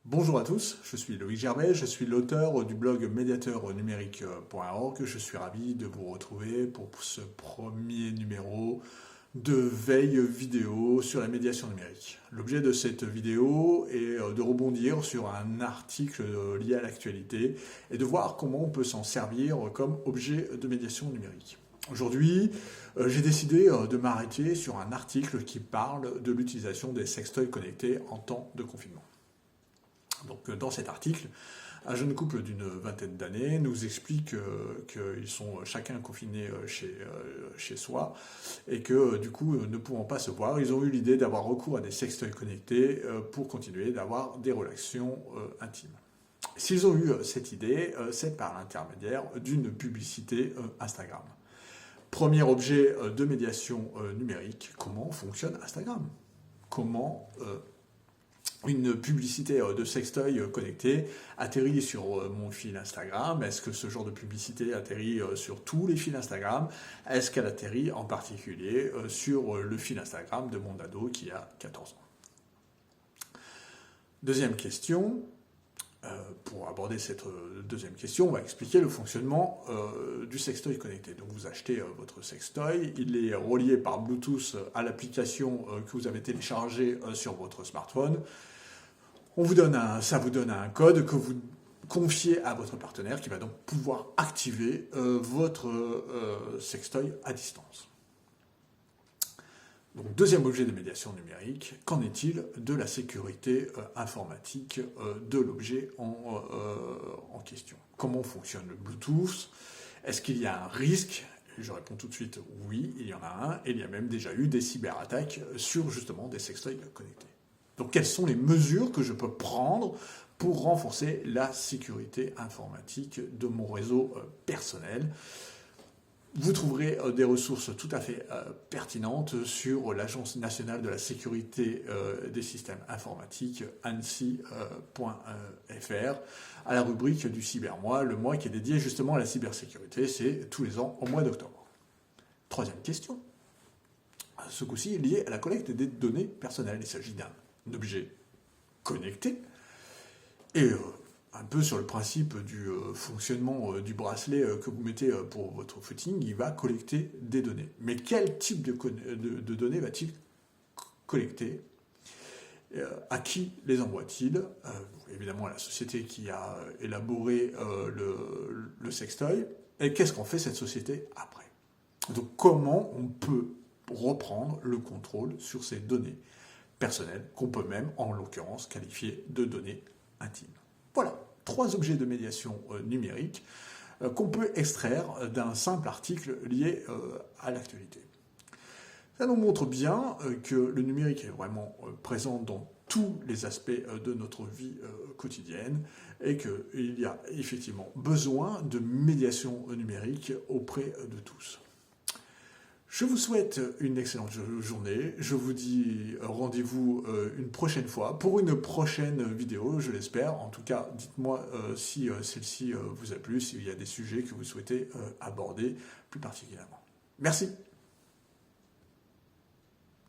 Bonjour à tous, je suis Loïc Gervais, je suis l'auteur du blog médiateurnumérique.org. Je suis ravi de vous retrouver pour ce premier numéro de veille vidéo sur la médiation numérique. L'objet de cette vidéo est de rebondir sur un article lié à l'actualité et de voir comment on peut s'en servir comme objet de médiation numérique. Aujourd'hui, j'ai décidé de m'arrêter sur un article qui parle de l'utilisation des sextoys connectés en temps de confinement. Donc, dans cet article, un jeune couple d'une vingtaine d'années nous explique qu'ils sont chacun confinés chez soi et que du coup, ne pouvant pas se voir, ils ont eu l'idée d'avoir recours à des sextoys connectés pour continuer d'avoir des relations intimes. S'ils ont eu cette idée, c'est par l'intermédiaire d'une publicité Instagram. Premier objet de médiation numérique, comment fonctionne Instagram ? Comment une publicité de sextoy connecté atterrit sur mon fil Instagram? Est-ce que ce genre de publicité atterrit sur tous les fils Instagram? Est-ce qu'elle atterrit en particulier sur le fil Instagram de mon ado qui a 14 ans? Deuxième question. Pour aborder cette deuxième question, on va expliquer le fonctionnement du sextoy connecté. Donc vous achetez votre sextoy, il est relié par Bluetooth à l'application que vous avez téléchargée sur votre smartphone. Ça vous donne un code que vous confiez à votre partenaire qui va donc pouvoir activer votre sextoy à distance. Donc, deuxième objet de médiation numérique, qu'en est-il de la sécurité informatique de l'objet en question? Comment fonctionne le Bluetooth? Est-ce qu'il y a un risque? Je réponds tout de suite oui, il y en a un, et il y a même déjà eu des cyberattaques sur justement des sextoys connectés. Donc quelles sont les mesures que je peux prendre pour renforcer la sécurité informatique de mon réseau personnel? Vous trouverez des ressources tout à fait pertinentes sur l'Agence nationale de la sécurité des systèmes informatiques, ANSSI.fr, à la rubrique du Cybermois, le mois qui est dédié justement à la cybersécurité, c'est tous les ans au mois d'octobre. Troisième question, ce coup-ci est lié à la collecte des données personnelles. Il s'agit d'un objet connecté et un peu sur le principe du fonctionnement du bracelet que vous mettez pour votre footing, il va collecter des données. Mais quel type de données va-t-il collecter? À qui les envoie-t-il? Évidemment, à la société qui a élaboré le sextoy. Et qu'est-ce qu'en fait cette société après? Donc, comment on peut reprendre le contrôle sur ces données personnelles, qu'on peut même, en l'occurrence, qualifier de données intimes? Voilà, 3 objets de médiation numérique qu'on peut extraire d'un simple article lié à l'actualité. Ça nous montre bien que le numérique est vraiment présent dans tous les aspects de notre vie quotidienne et qu'il y a effectivement besoin de médiation numérique auprès de tous. Je vous souhaite une excellente journée. Je vous dis rendez-vous une prochaine fois pour une prochaine vidéo, je l'espère. En tout cas, dites-moi si celle-ci vous a plu, s'il y a des sujets que vous souhaitez aborder plus particulièrement. Merci.